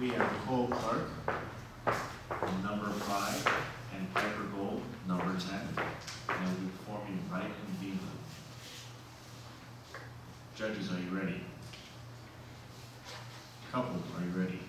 We have Cole Clark, number 5, and Piper Gold, number 10. And they'll be performing Right and Diva. Judges, are you ready? Couple, are you ready?